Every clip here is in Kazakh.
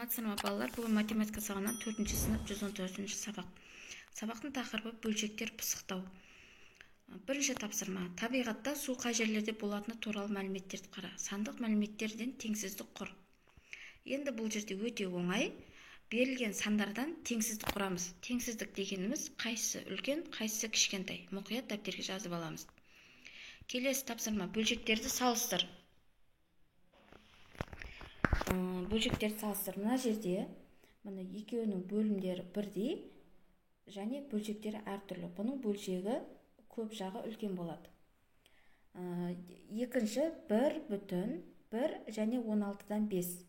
Саламатсыздар ма балалар? Бүгін математика сабағынан 4-ші сынып 114-ші сабақ. Сабақтың тақырыбы бөлшектер пысықтау. Бірінші тапсырма. Табиғатта су қай жерлерде болатыны туралы мәліметтерді қара. Сандық мәліметтерден теңсіздік құр. Енді бұл жерде өте оңай. Берілген сандардан теңсіздік құрамыз. Теңсіздік дегеніміз қайсысы үлкен, қайсысы кішкентай. Мұқият дәптерге жазып аламыз. Келесі тапсырма. Бөлшектерді салыстыр. Бөлшектерді салыстыр. Мына жерде мына екеуінің бөлімдері бірдей және бөлшектері әртүрлі. Бұның бөлшегі көп жағы үлкен болады. Екінші 1,1 және 16-дан 5.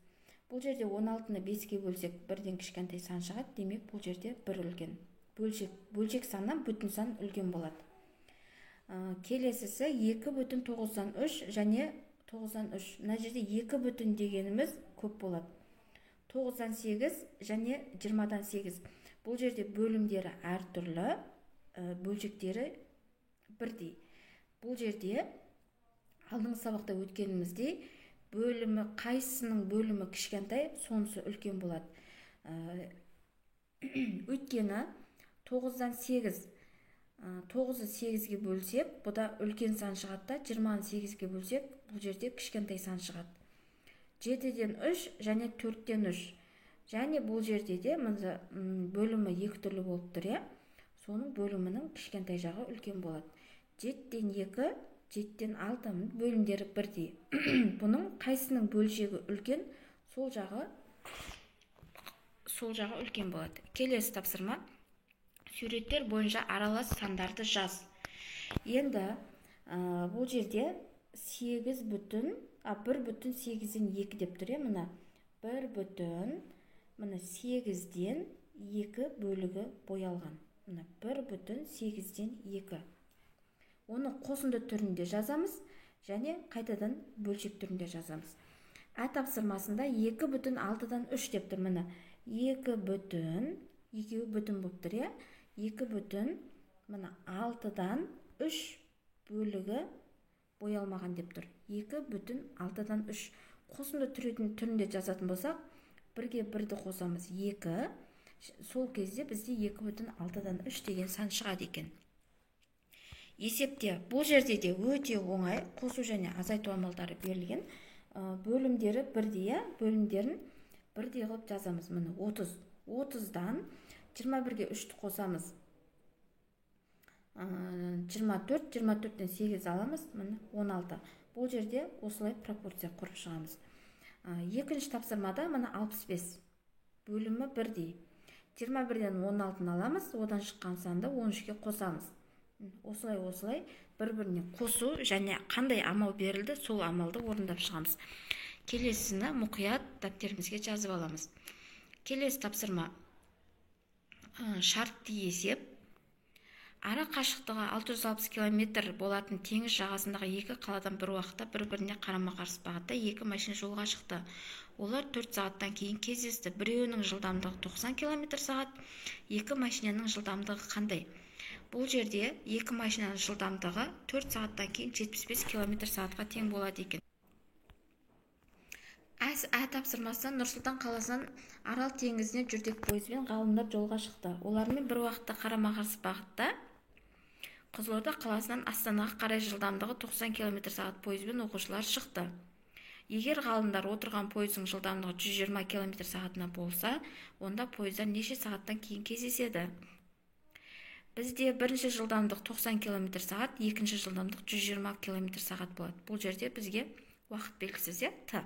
Бұл жерде 16-ны 5-ке бөлсек 1-ден кішкентай сан шығады. Демек бұл жерде 1 үлкен. Бөлшек саннан бүтін сан үлкен болады. Келесісі 2,9-дан 3 және 9-дан 3. Мына жерде 2 бүтін дегеніміз көп болады. 9-дан 8 және 20-дан 8. Бұл жерде бөлімдері әртүрлі, бөлшектері бірдей. Бұл жерде алдыңғы сабақта өткеніміздей бөлімі, қайсының бөлімі кішкентай, сонысы үлкен болады. Өйткені 9-дан 8, 9-ы 8-ге бөлсек, бұда үлкен сан шығады, 20-ны 8-ге бөлсек, бұл жерде кішкентай сан шығады. 7-ден 3 және 4-тен 3. Және бұл жерде де бөлімі екі түрлі болып тұр, соның бөлімінің кішкентай жағы үлкен болады. 7-ден 2, 7-ден 6 бөлімдері бірдей. Бұның қайсының бөлшегі үлкен, сол жағы үлкен болады. Келесі тапсырма. Суреттер бойынша аралас сандарды жаз. Енді бұл жерде 1,8-ден 2 деп тұр, мына 1,8-ден 2 бөлігі боялған. Мына 1,8-ден 2. Оны қосынды түрінде жазамыз және қайтадан бөлшек түрінде жазамыз. Тапсырмасында 2,6-дан 3 деп тұр, мына 2 бүтін, екеуі бүтін болып тұр, 2,6-дан 3 бөлігі боялмаған деп тұр. 2,6-дан 3. Қосынды түрінде жазатын болсақ, бірге бірді қосамыз 2. Сол кезде бізде 2,6-дан 3 деген сан шығады екен. Есепте бұл жерде де өте оңай, қосу және азайту амалдары берілген. Бөлімдері бірдей, бөлімдерін бірдей қылып жазамыз. Міне 30. 30-дан 21-ге 3-ті қосамыз. 24, 24-тен 8 аламыз, міне 16. Бұл жерде осылай пропорция құрып шығамыз. Екінші тапсырмада міне 65. Бөлімі бірдей. 21-ден 16-ны аламыз, одан шыққан санды 13-ге қосамыз. Осылай бір-біріне қосу және қандай амал берілді, сол амалды орындап шығамыз. Келесіні мұқият дәптерімізге жазып аламыз. Келесі тапсырма. Шартты есеп. Ара қашықтығы 660 км болатын теңіз жағасындағы екі қаладан бір уақытта бір-біріне қарама-қарсы бағытта екі машина жолға шықты. Олар 4 сағаттан кейін кездесті. Біреуінің жылдамдығы 90 км/сағат, екі машинаның жылдамдығы қандай? Бұл жерде екі машинаның жылдамдығы 4 сағаттан кейін 75 км/сағатқа тең болады екен. Тапсырмасынан Нұрсұлтан қаласынан Арал теңізіне жүрдек пойызбен ғалымдар жолға шықты. Олармен бір уақытта қарама-қарсы бағытта Қызылорда қаласынан Астанаға қарай жылдамдығы 90 км/сағат пойызбен оқушылар шықты. Егер ғалымдар отырған пойыздың жылдамдығы 120 км/сағатына болса, онда пойыздар неше сағаттан кейін кездеседі? Бізде бірінші жылдамдық 90 км/сағат, екінші жылдамдық 120 км/сағат болады. Бұл жерде бізге уақыт белгісіз, Т.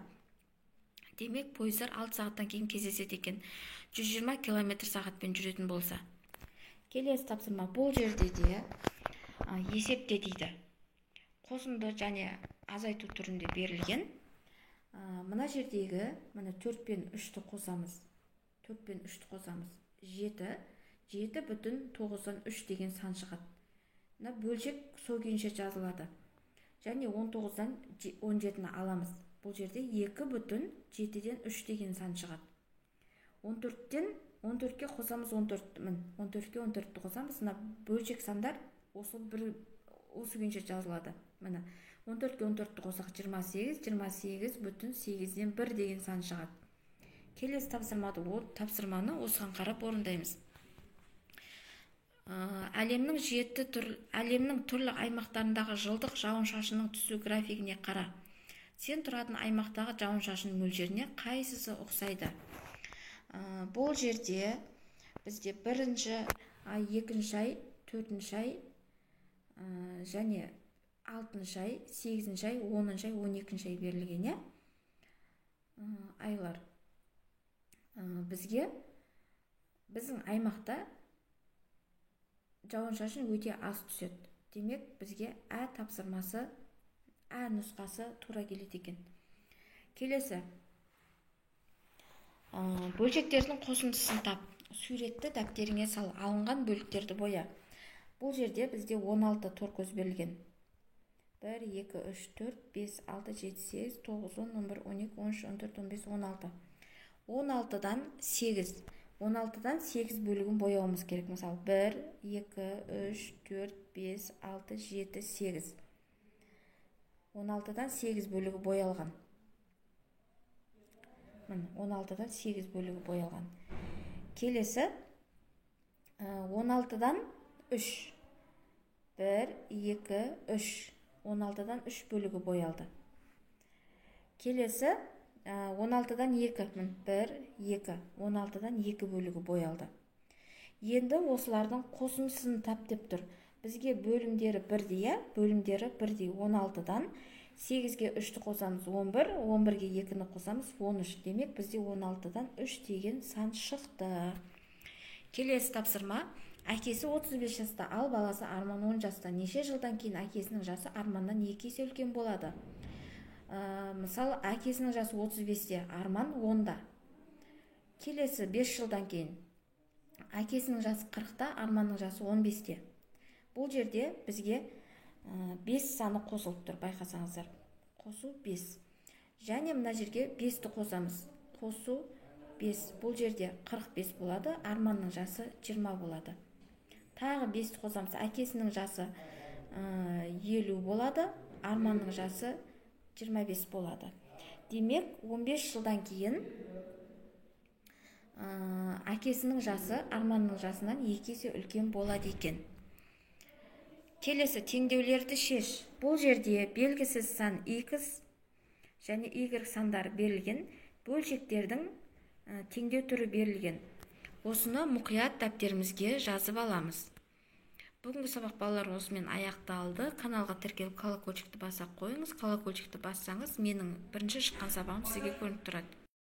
Демек, пойыздар 6 сағаттан кейін кездеседі екен, 120 км/сағатпен жүретін болса. Келесі тапсырма. Бұл жерде де есепте дейді. Қосынды және азайту түрінде берілген. Мына жердегі 4 пен 3-ті қосамыз. 4 пен 3-ті қосамыз. 7,9-дан 3 деген сан шығады. Бөлшек сол күйінше жазылады. Және 19-дан 17-ні аламыз. Бұл жерде 2,7-ден 3 деген сан шығады. 14-ке қосамыз 14. 14-ке 14-ті қосамыз. Бөлшек сандар осы күйінше жазылады. 14-ке 14-ті қосақ 28, 28,8-ден 1 деген сан шығады. Келесі тапсырманы осыған қарап орындаймыз. Әлемнің түрлі аймақтарындағы жылдық жауын-шашынның түсу графигіне қара. Сен тұратын аймақтағы жауын-шашын мөлшеріне қайсысы ұқсайды? Бұл жерде бізде 1-ші ай, 2-ші ай, 4-ші ай және 6-ші ай, 8-ші ай, 10-ші ай, 12-ші ай берілген, айлар. Біздің аймақта жауын-шашын өте аз түседі. Демек, бізге тапсырмасы, нұсқасы тура келеді екен. Келесі. Бөлшектердің қосындысын тап. Суретті дәптеріңе сал. Алынған бөліктерді боя. Бұл жерде бізде 16 торкөз берілген. 1, 2, 3, 4, 5, 6, 7, 8, 9, 10, 11, 12, 13, 14, 15, 16. 16-дан 8. 16-дан 8 бөлігін бояуымыз керек. Мысалы, 1, 2, 3, 4, 5, 6, 7, 8. 16-дан 8 бөлігі боялған. 16-дан 8 бөлігі боялған. Келесі, 16-дан 3. 1, 2, 3. 16-дан 3 бөлігі боялды. Келесі, 16-дан 2. 1, 2. 16-дан 2 бөлігі боялды. Енді осылардың қосындысын тап деп тұр. Бізге бөлімдері бірдей, 16-дан 8-ге 3-ті қосамыз 11, 11-ге 2-ні қосамыз 13. Демек, бізде 16-дан 3 деген сан шықты. Келесі тапсырма. Әкесі 35 жаста, ал баласы Арман 10 жаста. Неше жылдан кейін әкесінің жасы Арманнан 2 есе үлкен болады? Мысалы, әкесінің жасы 35-те, Арман 10-да. Келесі 5 жылдан кейін әкесінің жасы 40-та, Арманның жасы 15-те. Бұл жерде бізге 5 саны қосылып тұр, байқасаңыздар. Қосу 5. Және мына жерге 5-ті қосамыз. Қосу 5. Бұл жерде 45 болады, Арманның жасы 20 болады. Тағы 5-ті қосамыз. Әкесінің жасы 50 болады, Арманның жасы 25 болады. Демек, 15 жылдан кейін әкесінің жасы Арманның жасынан 2 есе үлкен болады екен. Келесі, теңдеулерді шеш. Бұл жерде белгісіз сан x және y сандар берілген, бөлшектердің теңдеу түрі берілген. Осыны мұқият дәптерімізге жазып аламыз. Бүгінгі сабақ балалар осымен аяқталды. Каналға тіркеліп колокольчикті басып қойыңыз. Колокольчикті бассаңыз, менің бірінші шыққан сабағым сізге көрініп тұрады.